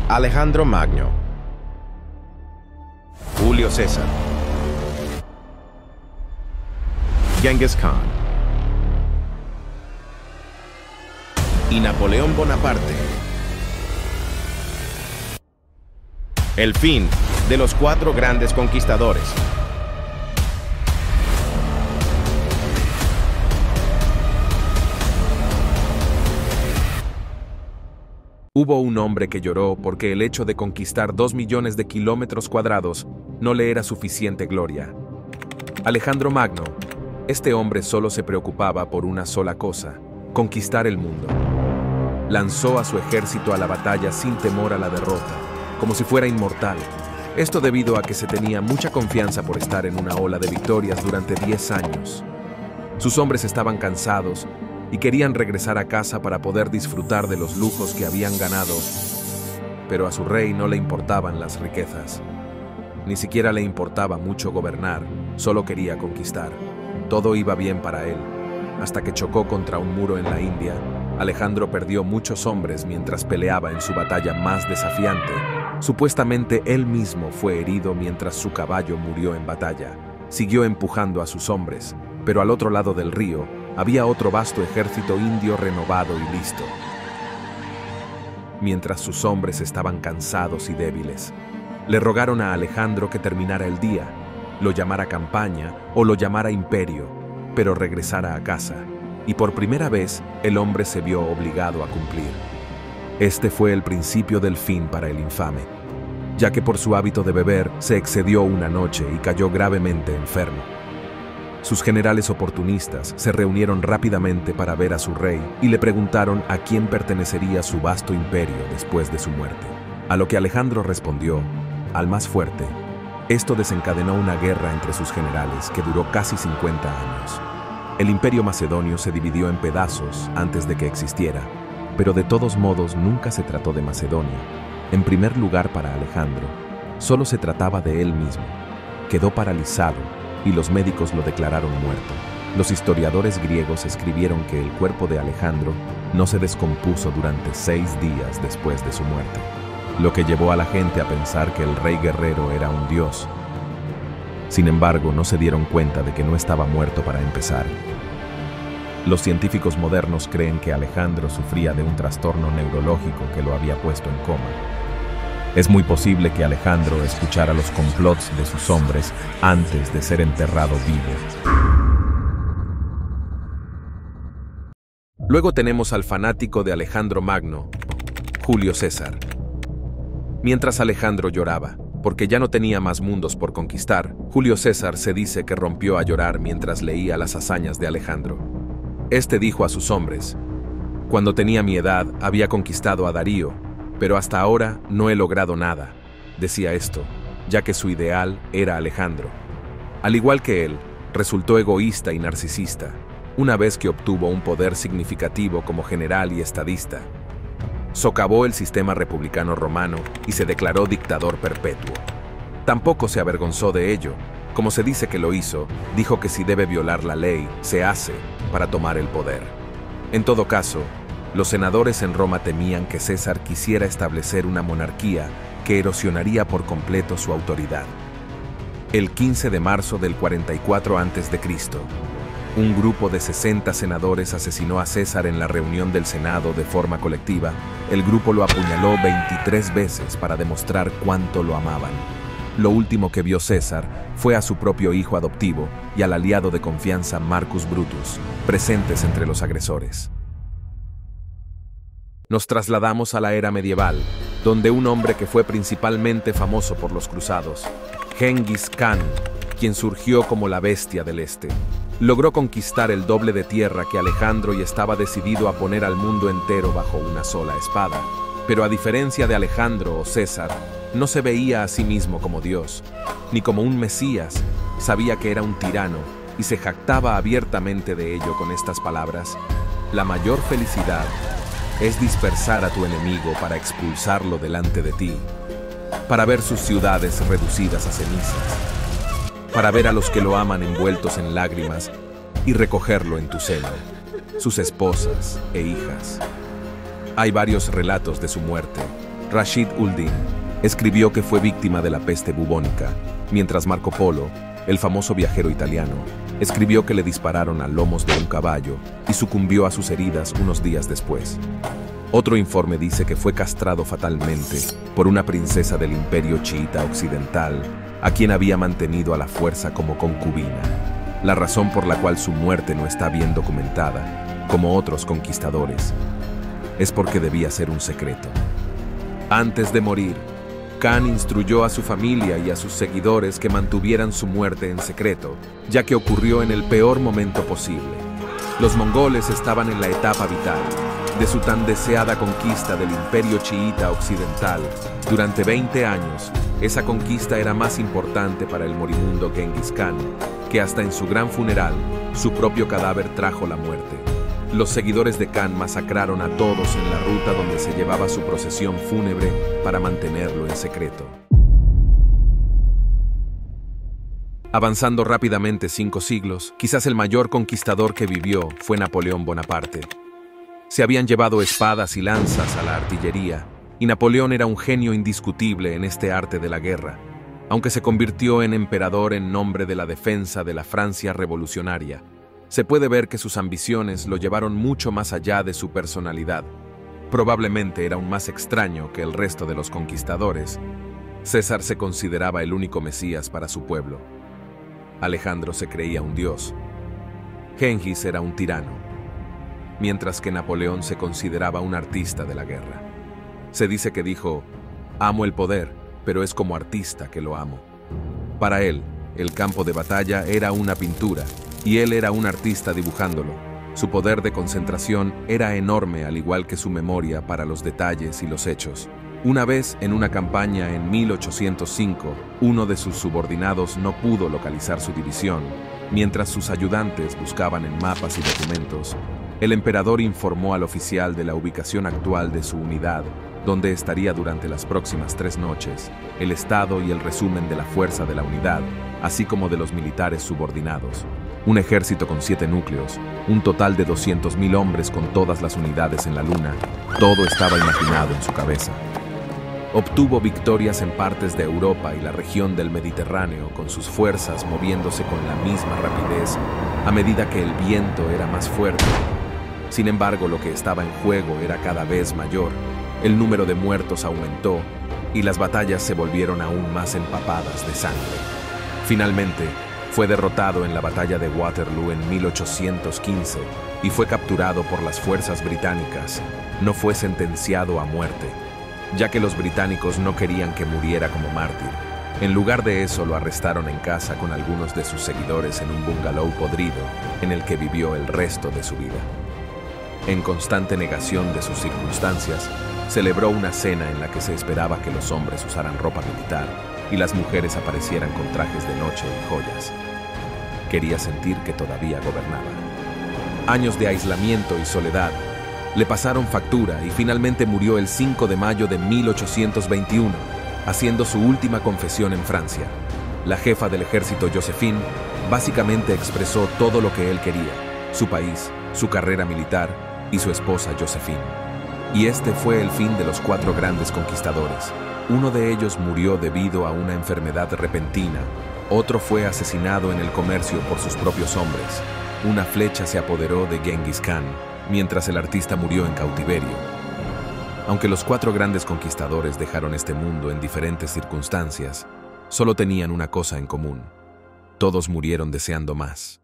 Alejandro Magno, Julio César, Genghis Khan y Napoleón Bonaparte. El fin de los 4 grandes conquistadores. Hubo un hombre que lloró porque el hecho de conquistar 2 millones de kilómetros cuadrados no le era suficiente gloria. Alejandro Magno, este hombre solo se preocupaba por una sola cosa: conquistar el mundo. Lanzó a su ejército a la batalla sin temor a la derrota, como si fuera inmortal. Esto debido a que se tenía mucha confianza por estar en una ola de victorias durante 10 años. Sus hombres estaban cansados y querían regresar a casa para poder disfrutar de los lujos que habían ganado, pero a su rey no le importaban las riquezas. Ni siquiera le importaba mucho gobernar, solo quería conquistar. Todo iba bien para él, hasta que chocó contra un muro en la India. Alejandro perdió muchos hombres mientras peleaba en su batalla más desafiante. Supuestamente él mismo fue herido mientras su caballo murió en batalla. Siguió empujando a sus hombres, pero al otro lado del río había otro vasto ejército indio renovado y listo. Mientras sus hombres estaban cansados y débiles, le rogaron a Alejandro que terminara el día, lo llamara campaña o lo llamara imperio, pero regresara a casa. Y por primera vez, el hombre se vio obligado a cumplir. Este fue el principio del fin para el infame, ya que por su hábito de beber se excedió una noche y cayó gravemente enfermo. Sus generales oportunistas se reunieron rápidamente para ver a su rey y le preguntaron a quién pertenecería su vasto imperio después de su muerte. A lo que Alejandro respondió: al más fuerte. Esto desencadenó una guerra entre sus generales que duró casi 50 años. El imperio macedonio se dividió en pedazos antes de que existiera, pero de todos modos nunca se trató de Macedonia. En primer lugar, para Alejandro, solo se trataba de él mismo. Quedó paralizado y los médicos lo declararon muerto. Los historiadores griegos escribieron que el cuerpo de Alejandro no se descompuso durante 6 días después de su muerte, lo que llevó a la gente a pensar que el rey guerrero era un dios. Sin embargo, no se dieron cuenta de que no estaba muerto para empezar. Los científicos modernos creen que Alejandro sufría de un trastorno neurológico que lo había puesto en coma. Es muy posible que Alejandro escuchara los complots de sus hombres antes de ser enterrado vivo. Luego tenemos al fanático de Alejandro Magno, Julio César. Mientras Alejandro lloraba, porque ya no tenía más mundos por conquistar, Julio César se dice que rompió a llorar mientras leía las hazañas de Alejandro. Este dijo a sus hombres: cuando tenía mi edad había conquistado a Darío, pero hasta ahora no he logrado nada. Decía esto, ya que su ideal era Alejandro. Al igual que él, resultó egoísta y narcisista, una vez que obtuvo un poder significativo como general y estadista. Socavó el sistema republicano romano y se declaró dictador perpetuo. Tampoco se avergonzó de ello. Como se dice que lo hizo, dijo que si debe violar la ley, se hace para tomar el poder. En todo caso, los senadores en Roma temían que César quisiera establecer una monarquía que erosionaría por completo su autoridad. El 15 de marzo del 44 a.C., un grupo de 60 senadores asesinó a César en la reunión del Senado de forma colectiva. El grupo lo apuñaló 23 veces para demostrar cuánto lo amaban. Lo último que vio César fue a su propio hijo adoptivo y al aliado de confianza Marcus Brutus, presentes entre los agresores. Nos trasladamos a la era medieval, donde un hombre que fue principalmente famoso por los cruzados, Genghis Khan, quien surgió como la bestia del este, logró conquistar el doble de tierra que Alejandro y estaba decidido a poner al mundo entero bajo una sola espada. Pero a diferencia de Alejandro o César, no se veía a sí mismo como Dios, ni como un Mesías. Sabía que era un tirano y se jactaba abiertamente de ello con estas palabras: la mayor felicidad es dispersar a tu enemigo para expulsarlo delante de ti, para ver sus ciudades reducidas a cenizas, para ver a los que lo aman envueltos en lágrimas y recogerlo en tu seno, sus esposas e hijas. Hay varios relatos de su muerte, Rashid ul-Din, escribió que fue víctima de la peste bubónica, mientras Marco Polo, el famoso viajero italiano, escribió que le dispararon a lomos de un caballo y sucumbió a sus heridas unos días después. Otro informe dice que fue castrado fatalmente por una princesa del Imperio Chiita Occidental, a quien había mantenido a la fuerza como concubina. La razón por la cual su muerte no está bien documentada, como otros conquistadores, es porque debía ser un secreto. Antes de morir, Khan instruyó a su familia y a sus seguidores que mantuvieran su muerte en secreto, ya que ocurrió en el peor momento posible. Los mongoles estaban en la etapa vital de su tan deseada conquista del Imperio Chiita Occidental. Durante 20 años, esa conquista era más importante para el moribundo Genghis Khan, que hasta en su gran funeral, su propio cadáver trajo la muerte. Los seguidores de Khan masacraron a todos en la ruta donde se llevaba su procesión fúnebre para mantenerlo en secreto. Avanzando rápidamente 5 siglos, quizás el mayor conquistador que vivió fue Napoleón Bonaparte. Se habían llevado espadas y lanzas a la artillería, y Napoleón era un genio indiscutible en este arte de la guerra, aunque se convirtió en emperador en nombre de la defensa de la Francia revolucionaria. Se puede ver que sus ambiciones lo llevaron mucho más allá de su personalidad. Probablemente era aún más extraño que el resto de los conquistadores. César se consideraba el único Mesías para su pueblo. Alejandro se creía un dios. Gengis era un tirano, mientras que Napoleón se consideraba un artista de la guerra. Se dice que dijo: «Amo el poder, pero es como artista que lo amo». Para él, el campo de batalla era una pintura, y él era un artista dibujándolo. Su poder de concentración era enorme, al igual que su memoria para los detalles y los hechos. Una vez, en una campaña en 1805, uno de sus subordinados no pudo localizar su división. Mientras sus ayudantes buscaban en mapas y documentos, el emperador informó al oficial de la ubicación actual de su unidad, donde estaría durante las próximas 3 noches, el estado y el resumen de la fuerza de la unidad, así como de los militares subordinados. Un ejército con 7 núcleos, un total de 200.000 hombres con todas las unidades en la luna, todo estaba imaginado en su cabeza. Obtuvo victorias en partes de Europa y la región del Mediterráneo, con sus fuerzas moviéndose con la misma rapidez a medida que el viento era más fuerte. Sin embargo, lo que estaba en juego era cada vez mayor. El número de muertos aumentó y las batallas se volvieron aún más empapadas de sangre. Finalmente, fue derrotado en la batalla de Waterloo en 1815 y fue capturado por las fuerzas británicas. No fue sentenciado a muerte, ya que los británicos no querían que muriera como mártir. En lugar de eso, lo arrestaron en casa con algunos de sus seguidores en un bungalow podrido en el que vivió el resto de su vida. En constante negación de sus circunstancias, celebró una cena en la que se esperaba que los hombres usaran ropa militar y las mujeres aparecieran con trajes de noche y joyas. Quería sentir que todavía gobernaba. Años de aislamiento y soledad le pasaron factura y finalmente murió el 5 de mayo de 1821, haciendo su última confesión en Francia. La jefa del ejército, Joséphine, básicamente expresó todo lo que él quería: su país, su carrera militar y su esposa Joséphine. Y este fue el fin de los 4 grandes conquistadores. Uno de ellos murió debido a una enfermedad repentina, otro fue asesinado en el comercio por sus propios hombres. Una flecha se apoderó de Genghis Khan, mientras el artista murió en cautiverio. Aunque los 4 grandes conquistadores dejaron este mundo en diferentes circunstancias, solo tenían una cosa en común: todos murieron deseando más.